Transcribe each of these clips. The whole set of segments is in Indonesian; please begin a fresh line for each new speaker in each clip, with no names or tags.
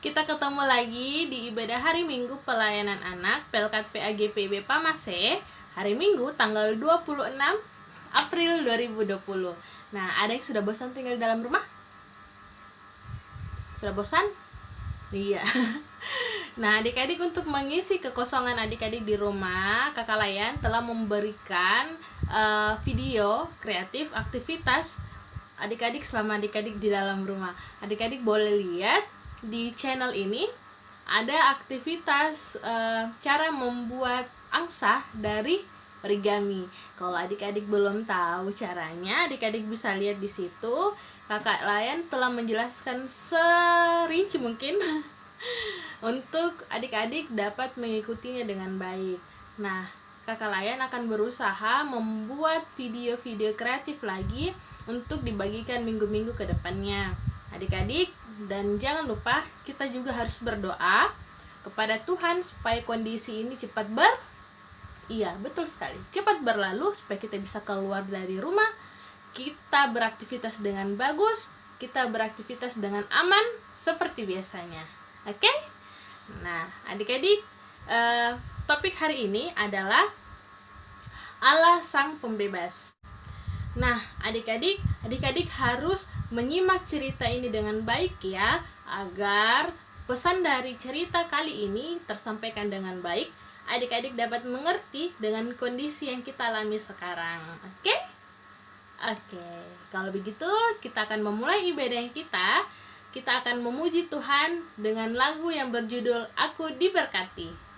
Kita ketemu lagi di ibadah hari Minggu pelayanan anak Pelkat PAGP Pamase, hari Minggu tanggal 26 April 2020. Nah, ada yang sudah bosan tinggal di dalam rumah? Sudah bosan? Iya. Nah, adik-adik, untuk mengisi kekosongan adik-adik di rumah, Kakak Layan telah memberikan video kreatif aktivitas adik-adik selama adik-adik di dalam rumah. Adik-adik boleh lihat di channel ini ada aktivitas cara membuat angsa dari origami. Kalau adik-adik belum tahu caranya, adik-adik bisa lihat di situ. Kakak Layan telah menjelaskan serinci mungkin untuk adik-adik dapat mengikutinya dengan baik. Nah, Kakak Layan akan berusaha membuat video-video kreatif lagi untuk dibagikan minggu-minggu ke depannya. Adik-adik, dan jangan lupa kita juga harus berdoa kepada Tuhan supaya kondisi ini cepat betul sekali, cepat berlalu, supaya kita bisa keluar dari rumah, kita beraktivitas dengan bagus, kita beraktivitas dengan aman seperti biasanya. Oke? Nah, adik-adik, topik hari ini adalah Allah Sang Pembebas. Nah, adik-adik harus menyimak cerita ini dengan baik ya, agar pesan dari cerita kali ini tersampaikan dengan baik. Adik-adik dapat mengerti dengan kondisi yang kita alami sekarang. Oke? Oke. Kalau begitu, kita akan memulai ibadah yang kita. Kita akan memuji Tuhan dengan lagu yang berjudul Aku Diberkati.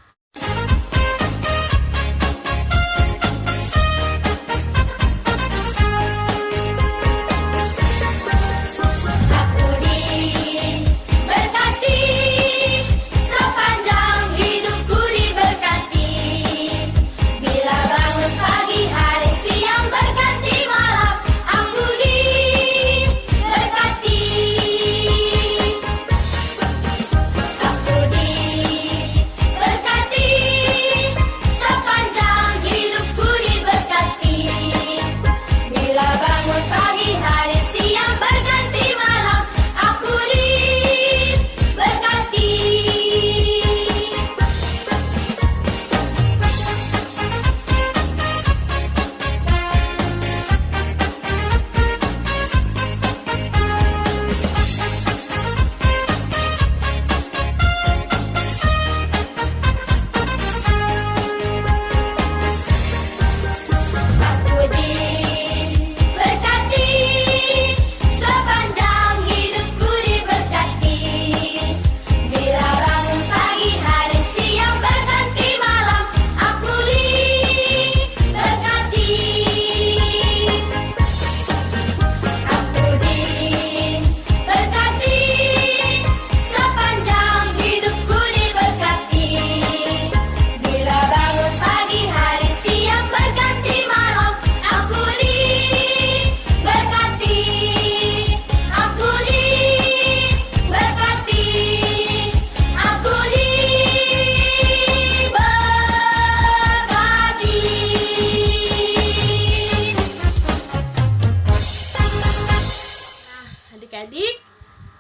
Adik-adik,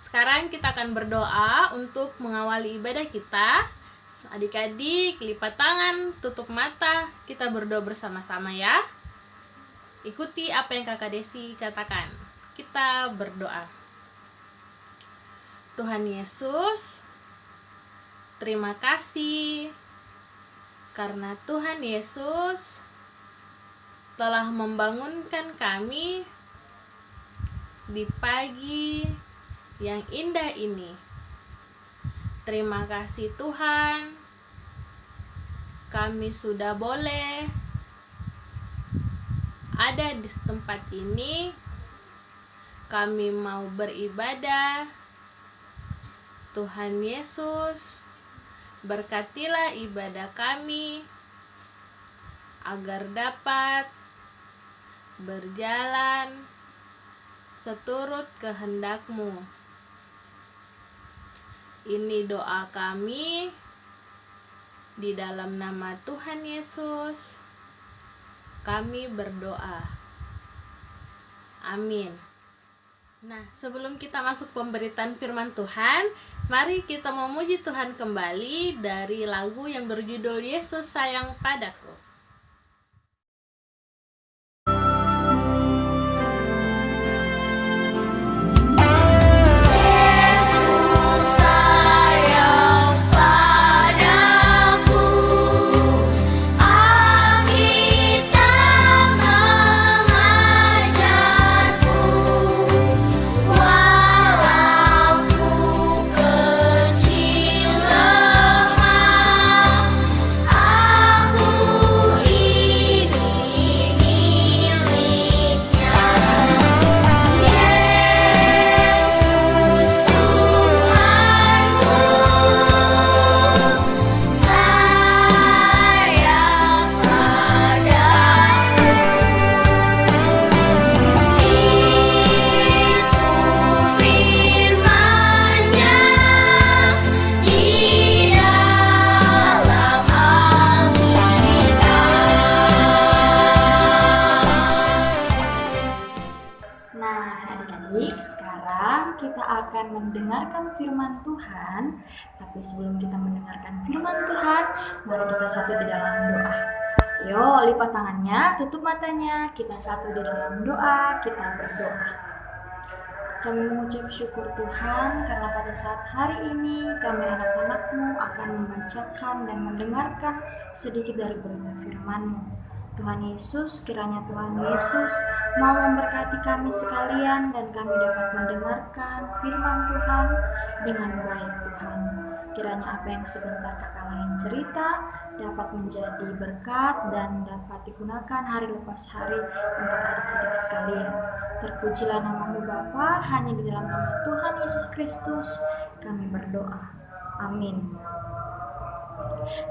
sekarang kita akan berdoa untuk mengawali ibadah kita. Adik-adik, lipat tangan, tutup mata, kita berdoa bersama-sama ya. Ikuti apa yang Kakak Desi katakan. Kita berdoa. Tuhan Yesus, terima kasih karena Tuhan Yesus telah membangunkan kami di pagi yang indah ini. Terima kasih Tuhan, kami sudah boleh ada di tempat ini. Kami mau beribadah. Tuhan Yesus, berkatilah ibadah kami agar dapat berjalan seturut kehendak-Mu. Ini doa kami di dalam nama Tuhan Yesus. Kami berdoa. Amin. Nah, sebelum kita masuk pemberitaan firman Tuhan, mari kita memuji Tuhan kembali dari lagu yang berjudul Yesus Sayang Padaku.
Mendengarkan firman Tuhan. Tapi sebelum kita mendengarkan firman Tuhan, mari kita satu di dalam doa. Yo, lipat tangannya, tutup matanya, kita satu di dalam doa, kita berdoa. Kami mengucap syukur Tuhan karena pada saat hari ini kami anak-anak-Mu akan membacakan dan mendengarkan sedikit dari berita firman-Mu. Tuhan Yesus, kiranya Tuhan Yesus mau memberkati kami sekalian dan kami dapat mendengarkan firman Tuhan dengan baik Tuhan. Kiranya apa yang sebentar Kakak lain cerita dapat menjadi berkat dan dapat digunakan hari lepas hari untuk adik-adik sekalian. Terpujilah nama-Mu Bapa, hanya di dalam nama Tuhan Yesus Kristus kami berdoa. Amin.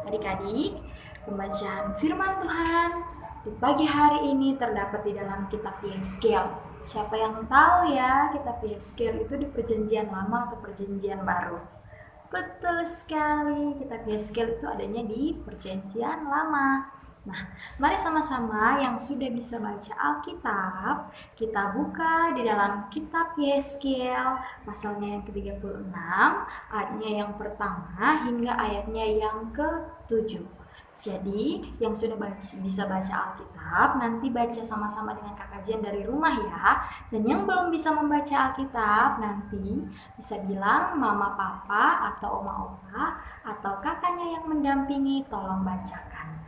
Adik-adik, pembacaan firman Tuhan di pagi hari ini terdapat di dalam kitab Yeskel. Siapa yang tahu ya kitab Yeskel itu di perjanjian lama atau perjanjian baru? Betul sekali, kitab Yeskel itu adanya di perjanjian lama. Nah, mari sama-sama yang sudah bisa baca Alkitab, kita buka di dalam kitab Yeskel, pasalnya yang ke-36, ayatnya yang pertama hingga ayatnya yang ke-7. Jadi, yang sudah bisa baca Alkitab, nanti baca sama-sama dengan Kak Kajian dari rumah ya. Dan yang belum bisa membaca Alkitab, nanti bisa bilang mama papa atau oma opa atau kakaknya yang mendampingi tolong bacakan.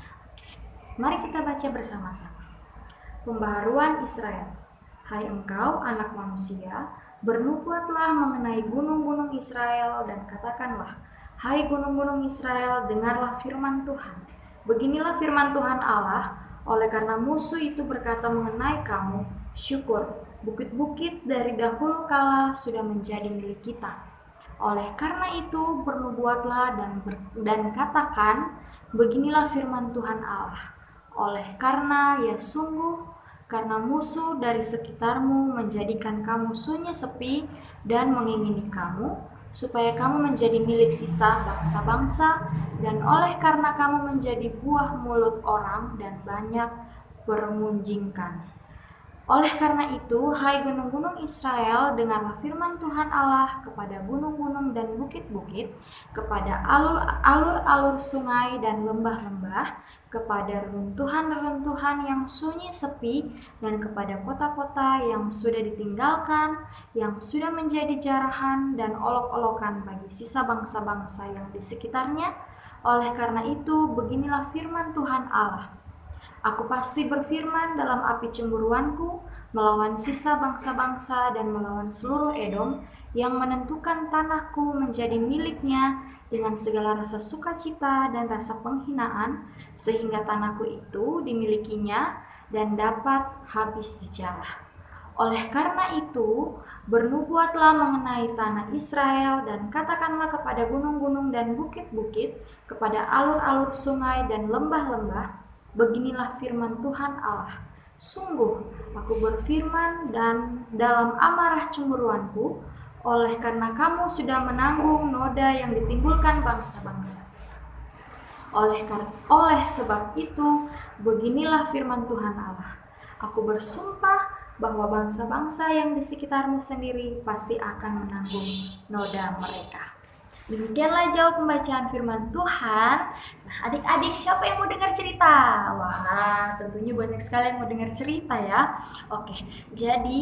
Mari kita baca bersama-sama. Pembaharuan Israel. Hai engkau anak manusia, bernubuatlah mengenai gunung-gunung Israel dan katakanlah, hai gunung-gunung Israel, dengarlah firman Tuhan. Beginilah firman Tuhan Allah, oleh karena musuh itu berkata mengenai kamu, syukur, bukit-bukit dari dahulu kala sudah menjadi milik kita. Oleh karena itu bernubuatlah dan katakan, beginilah firman Tuhan Allah. Oleh karena ya sungguh, karena musuh dari sekitarmu menjadikan kamu sunyi sepi dan mengingini kamu, supaya kamu menjadi milik sisa bangsa-bangsa, dan oleh karena kamu menjadi buah mulut orang dan banyak bermunjingkan. Oleh karena itu, hai gunung-gunung Israel, dengarlah firman Tuhan Allah kepada gunung-gunung dan bukit-bukit, kepada alur-alur sungai dan lembah-lembah, kepada reruntuhan-reruntuhan yang sunyi sepi, dan kepada kota-kota yang sudah ditinggalkan, yang sudah menjadi jarahan dan olok-olokan bagi sisa bangsa-bangsa yang di sekitarnya. Oleh karena itu, beginilah firman Tuhan Allah. Aku pasti berfirman dalam api cemburuanku, melawan sisa bangsa-bangsa dan melawan seluruh Edom, yang menentukan tanahku menjadi miliknya dengan segala rasa sukacita dan rasa penghinaan, sehingga tanahku itu dimilikinya dan dapat habis dijarah. Oleh karena itu, bernubuatlah mengenai tanah Israel dan katakanlah kepada gunung-gunung dan bukit-bukit, kepada alur-alur sungai dan lembah-lembah, beginilah firman Tuhan Allah. Sungguh, aku berfirman dan dalam amarah cemburuanku, oleh karena kamu sudah menanggung noda yang ditimbulkan bangsa-bangsa. Oleh sebab itu, beginilah firman Tuhan Allah. Aku bersumpah bahwa bangsa-bangsa yang di sekitarmu sendiri pasti akan menanggung noda mereka. Demikianlah jauh pembacaan firman Tuhan. Nah, adik-adik, siapa yang mau dengar cerita? Wah, tentunya banyak sekali yang mau dengar cerita ya. Oke, jadi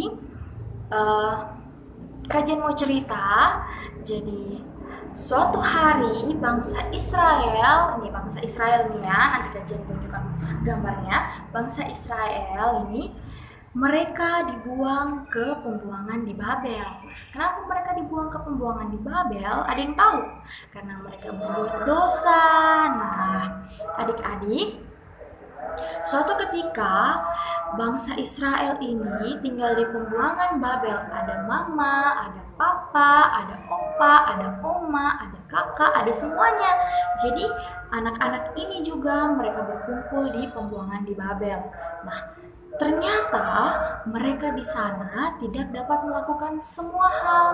kajian mau cerita. Jadi suatu hari bangsa Israel nih ya, nanti kajian tunjukkan gambarnya. Bangsa Israel ini mereka dibuang ke pembuangan di Babel. Kenapa mereka dibuang ke pembuangan di Babel? Ada yang tahu? Karena mereka berbuat dosa. Nah, adik-adik, suatu ketika bangsa Israel ini tinggal di pembuangan Babel. Ada mama, ada papa, ada opa, ada oma, ada kakak, ada semuanya. Jadi anak-anak ini juga mereka berkumpul di pembuangan di Babel. Nah, ternyata mereka di sana tidak dapat melakukan semua hal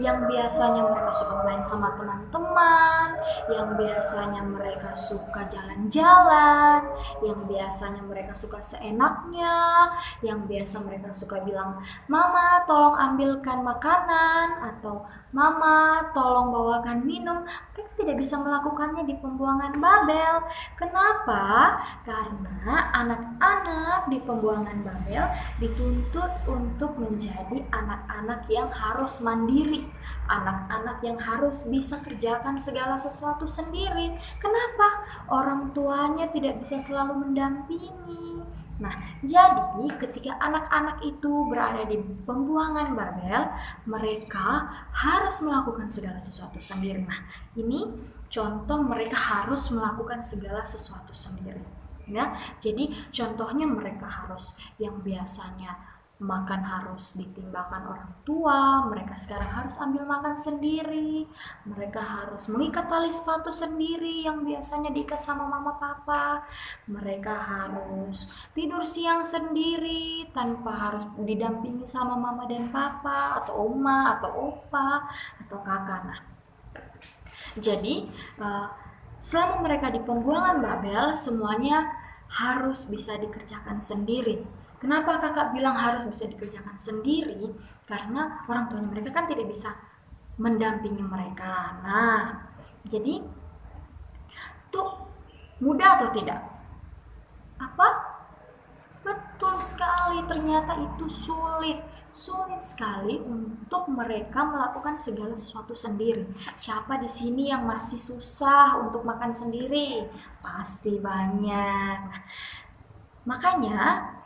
yang biasanya mereka suka main sama teman-teman, yang biasanya mereka suka jalan-jalan, yang biasanya mereka suka seenaknya, yang biasa mereka suka bilang, "Mama, tolong ambilkan makanan," atau "Mama, tolong bawakan minum." Mereka tidak bisa melakukannya di pembuangan Babel. Kenapa? Karena anak-anak di pembuangan Babel dituntut untuk menjadi anak-anak yang harus mandiri, anak-anak yang harus bisa kerjakan segala sesuatu sendiri. Kenapa? Orang tuanya tidak bisa selalu mendampingi. Nah, jadi ketika anak-anak itu berada di pembuangan Babel, mereka harus melakukan segala sesuatu sendiri. Nah, ini contoh mereka harus melakukan segala sesuatu sendiri. Ya, jadi contohnya mereka harus yang biasanya makan harus ditimbangkan orang tua, mereka sekarang harus ambil makan sendiri, mereka harus mengikat tali sepatu sendiri yang biasanya diikat sama mama papa, mereka harus tidur siang sendiri tanpa harus didampingi sama mama dan papa atau oma atau opa atau kakak. Nah, jadi selama mereka di pembuangan Babel, semuanya harus bisa dikerjakan sendiri. Kenapa kakak bilang harus bisa dikerjakan sendiri? Karena orang tuanya mereka kan tidak bisa mendampingi mereka. Nah, jadi tuh mudah atau tidak? Apa? Betul sekali, ternyata itu sulit sekali untuk mereka melakukan segala sesuatu sendiri. Siapa di sini yang masih susah untuk makan sendiri? Pasti banyak. Makanya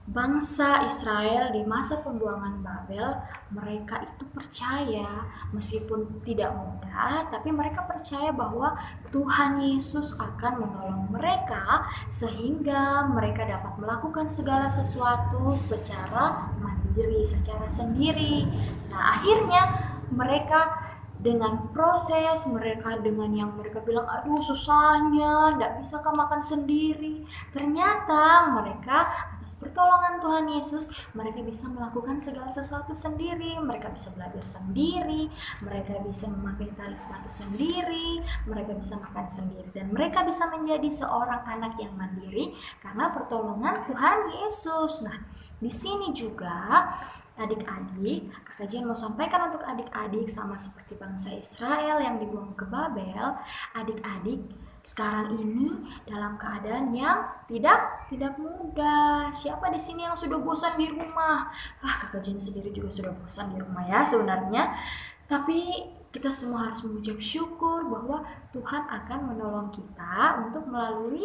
bangsa Israel di masa pembuangan Babel, mereka itu percaya, meskipun tidak mudah, tapi mereka percaya bahwa Tuhan Yesus akan menolong mereka sehingga mereka dapat melakukan segala sesuatu secara mandiri, secara sendiri. Nah, akhirnya mereka dengan proses mereka, dengan yang mereka bilang, "Aduh susahnya, gak bisa kan makan sendiri." Ternyata mereka atas pertolongan Tuhan Yesus, mereka bisa melakukan segala sesuatu sendiri. Mereka bisa belajar sendiri, mereka bisa memakai tali sepatu sendiri, mereka bisa makan sendiri, dan mereka bisa menjadi seorang anak yang mandiri karena pertolongan Tuhan Yesus. Nah, di sini juga adik-adik, kajian mau sampaikan untuk adik-adik sama seperti bangsa Israel yang dibuang ke Babel. Adik-adik sekarang ini dalam keadaan yang tidak mudah. Siapa di sini yang sudah bosan di rumah? Kakak Jen sendiri juga sudah bosan di rumah ya sebenarnya. Tapi kita semua harus mengucap syukur bahwa Tuhan akan menolong kita untuk melalui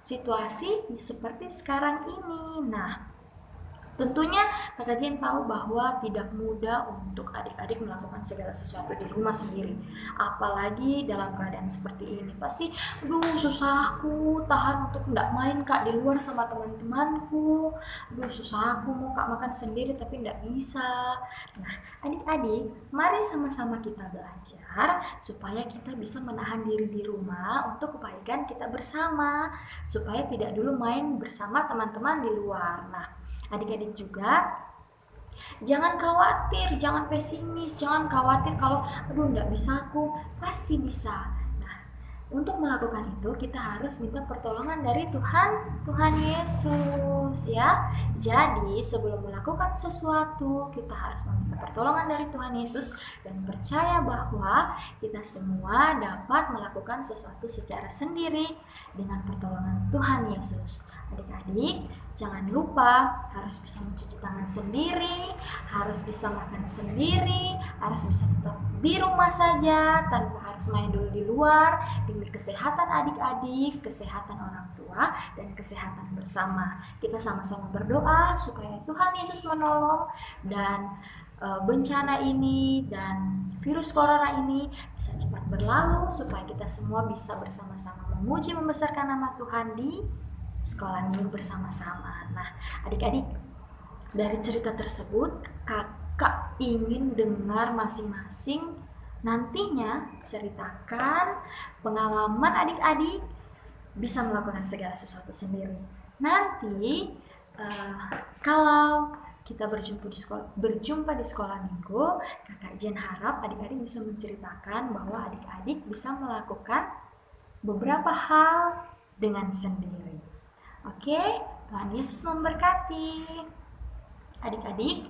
situasi seperti sekarang ini. Nah, Tentunya Kakak Jen tahu bahwa tidak mudah untuk adik-adik melakukan segala sesuatu di rumah sendiri. Apalagi dalam keadaan seperti ini. Pasti, aduh susah aku tahan untuk nggak main kak di luar sama teman-temanku. Aduh susah aku mau kak makan sendiri tapi nggak bisa. Nah adik-adik, mari sama-sama kita belajar supaya kita bisa menahan diri di rumah untuk kebaikan kita bersama. Supaya tidak dulu main bersama teman-teman di luar. Nah, adik-adik juga jangan khawatir, jangan pesimis, jangan khawatir kalau aduh nggak bisa aku, pasti bisa. Nah, untuk melakukan itu kita harus minta pertolongan dari Tuhan Yesus ya. Jadi sebelum melakukan sesuatu kita harus meminta pertolongan dari Tuhan Yesus dan percaya bahwa kita semua dapat melakukan sesuatu secara sendiri dengan pertolongan Tuhan Yesus. Adik-adik, jangan lupa harus bisa mencuci tangan sendiri, harus bisa makan sendiri, harus bisa tetap di rumah saja tanpa harus main dulu di luar demi kesehatan adik-adik, kesehatan orang tua, dan kesehatan bersama. Kita sama-sama berdoa supaya Tuhan Yesus menolong dan bencana ini dan virus corona ini bisa cepat berlalu supaya kita semua bisa bersama-sama memuji membesarkan nama Tuhan di sekolah minggu bersama-sama. Nah, adik-adik, dari cerita tersebut kakak ingin dengar masing-masing nantinya ceritakan pengalaman adik-adik bisa melakukan segala sesuatu sendiri. Nanti kalau kita berjumpa di sekolah minggu, kakak Jen harap adik-adik bisa menceritakan bahwa adik-adik bisa melakukan beberapa hal dengan sendiri. Oke, Tuhan Yesus memberkati. Adik-adik,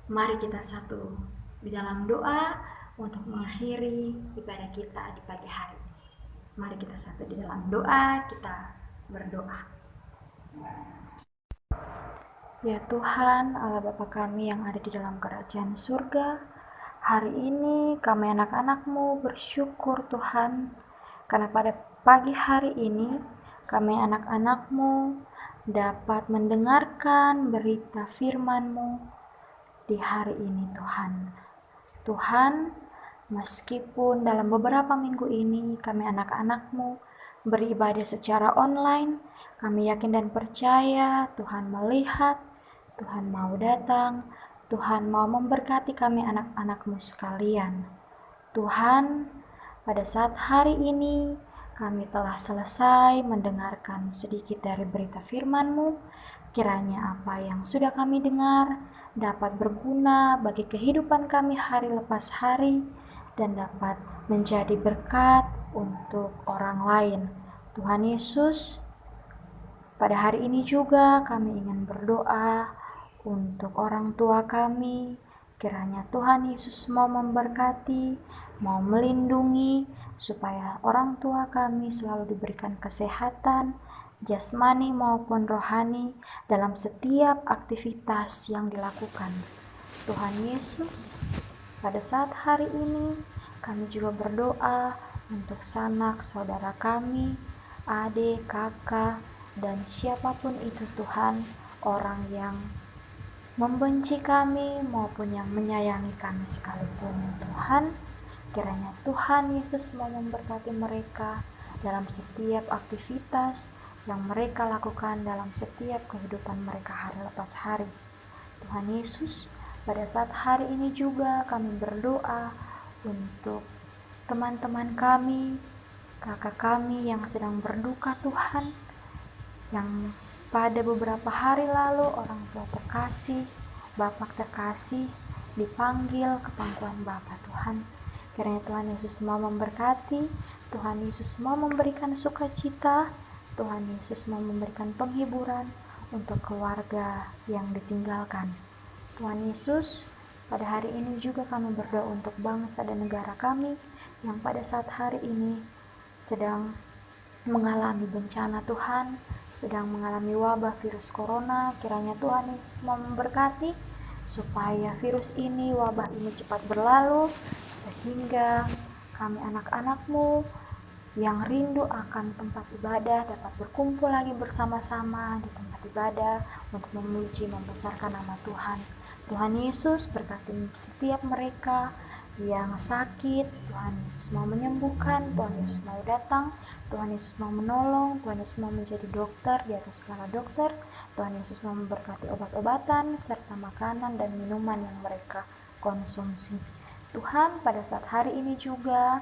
mari kita satu di dalam doa untuk mengakhiri ibadah kita di pagi hari ini. Mari kita satu di dalam doa, kita berdoa. Ya Tuhan, Allah Bapa kami yang ada di dalam kerajaan surga, hari ini kami anak-anak-Mu bersyukur Tuhan, karena pada pagi hari ini kami anak-anak-Mu dapat mendengarkan berita firman-Mu di hari ini Tuhan. Tuhan, meskipun dalam beberapa minggu ini kami anak-anak-Mu beribadah secara online, kami yakin dan percaya Tuhan melihat, Tuhan mau datang, Tuhan mau memberkati kami anak-anak-Mu sekalian. Tuhan, pada saat hari ini kami telah selesai mendengarkan sedikit dari berita firman-Mu. Kiranya apa yang sudah kami dengar dapat berguna bagi kehidupan kami hari lepas hari dan dapat menjadi berkat untuk orang lain. Tuhan Yesus, pada hari ini juga kami ingin berdoa untuk orang tua kami. Kiranya Tuhan Yesus mau memberkati, mau melindungi, supaya orang tua kami selalu diberikan kesehatan, jasmani maupun rohani dalam setiap aktivitas yang dilakukan. Tuhan Yesus, pada saat hari ini kami juga berdoa untuk sanak saudara kami, adik, kakak, dan siapapun itu Tuhan, orang yang membenci kami maupun yang menyayangi kami sekalipun. Tuhan, kiranya Tuhan Yesus mau memberkati mereka dalam setiap aktivitas yang mereka lakukan dalam setiap kehidupan mereka hari lepas hari. Tuhan Yesus, pada saat hari ini juga kami berdoa untuk teman-teman kami, kakak kami yang sedang berduka Tuhan, yang pada beberapa hari lalu orang tua terkasih, Bapak terkasih dipanggil ke pangkuan Bapa Tuhan. Kiranya Tuhan Yesus mau memberkati, Tuhan Yesus mau memberikan sukacita, Tuhan Yesus mau memberikan penghiburan untuk keluarga yang ditinggalkan. Tuhan Yesus, pada hari ini juga kami berdoa untuk bangsa dan negara kami yang pada saat hari ini sedang mengalami bencana Tuhan, sedang mengalami wabah virus corona. Kiranya Tuhan Yesus mau memberkati supaya virus ini, wabah ini cepat berlalu, sehingga kami anak-anak-Mu yang rindu akan tempat ibadah dapat berkumpul lagi bersama-sama di tempat ibadah untuk memuji membesarkan nama Tuhan. Tuhan Yesus berkati setiap mereka yang sakit. Tuhan Yesus mau menyembuhkan, Tuhan Yesus mau datang, Tuhan Yesus mau menolong, Tuhan Yesus mau menjadi dokter di atas segala dokter. Tuhan Yesus mau memberkati obat-obatan serta makanan dan minuman yang mereka konsumsi. Tuhan, pada saat hari ini juga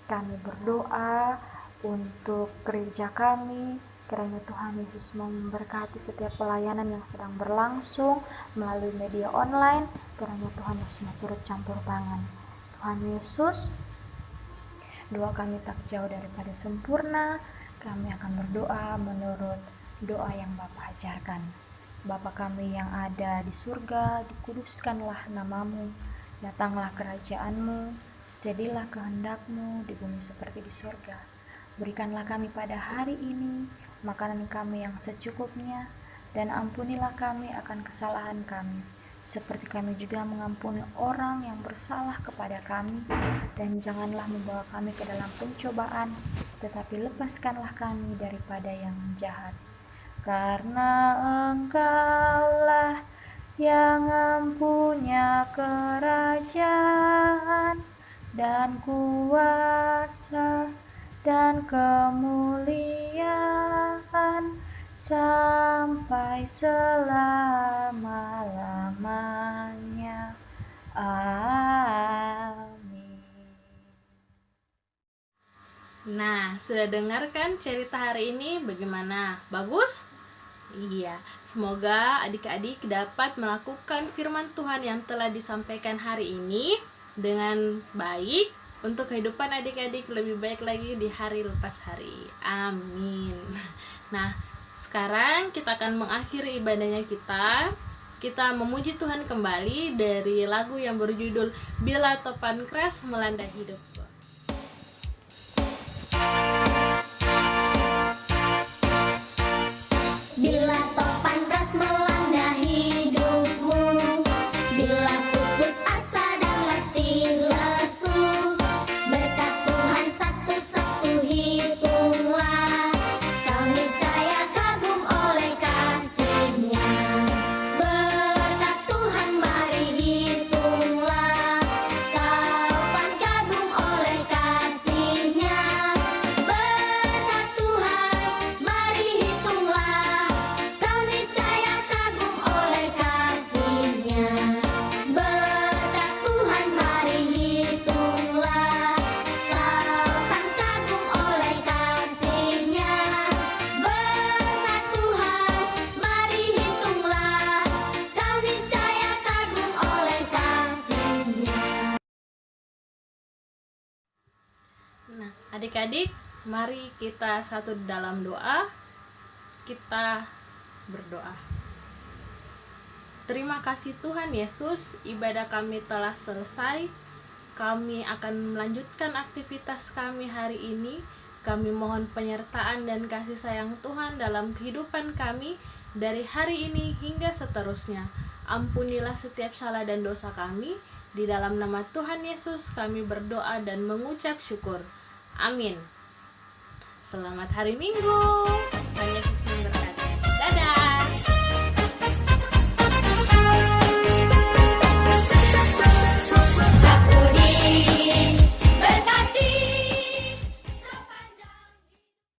kami berdoa untuk gereja kami, kiranya Tuhan Yesus memberkati setiap pelayanan yang sedang berlangsung melalui media online. Kiranya Tuhan Yesus turut campur tangan. Tuhan Yesus, doa kami tak jauh daripada sempurna. Kami akan berdoa menurut doa yang Bapa ajarkan. Bapa kami yang ada di surga, dikuduskanlah namamu, datanglah kerajaanmu, jadilah kehendak-Mu di bumi seperti di surga. Berikanlah kami pada hari ini makanan kami yang secukupnya, dan ampunilah kami akan kesalahan kami, seperti kami juga mengampuni orang yang bersalah kepada kami. Dan janganlah membawa kami ke dalam pencobaan, tetapi lepaskanlah kami daripada yang jahat. Karena Engkaulah yang mempunyai kerajaan dan kuasa dan kemuliaan sampai selama-lamanya. Amin.
Nah, sudah dengarkan cerita hari ini bagaimana? Bagus? Iya, semoga adik-adik dapat melakukan firman Tuhan yang telah disampaikan hari ini dengan baik untuk kehidupan adik-adik lebih baik lagi di hari lepas hari. Amin. Nah, sekarang kita akan mengakhiri ibadahnya kita. Kita memuji Tuhan kembali dari lagu yang berjudul Bila Topan Keras Melanda Hidupku.
Bila topan keras melanda hidupmu, bila putus asa dan letih lesu, berkat Tuhan satu-satu hitunglah, kau niscaya kagum oleh kasih-Nya. Berkat Tuhan mari hitunglah, kau kan kagum oleh kasih-Nya. Berkat Tuhan mari hitunglah, kau niscaya kagum oleh kasih-Nya. Berkat Tuhan mari hitunglah, kau kan kagum oleh kasih-Nya. Berkat Tuhan mari hitunglah, kau niscaya kagum oleh kasih-Nya.
Nah, adik-adik, mari kita satu dalam doa. Kita berdoa. Terima kasih Tuhan Yesus, ibadah kami telah selesai. Kami akan melanjutkan aktivitas kami hari ini. Kami mohon penyertaan dan kasih sayang Tuhan dalam kehidupan kami dari hari ini hingga seterusnya. Ampunilah setiap salah dan dosa kami. Di dalam nama Tuhan Yesus kami berdoa dan mengucap syukur. Amin. Selamat hari Minggu. Banyak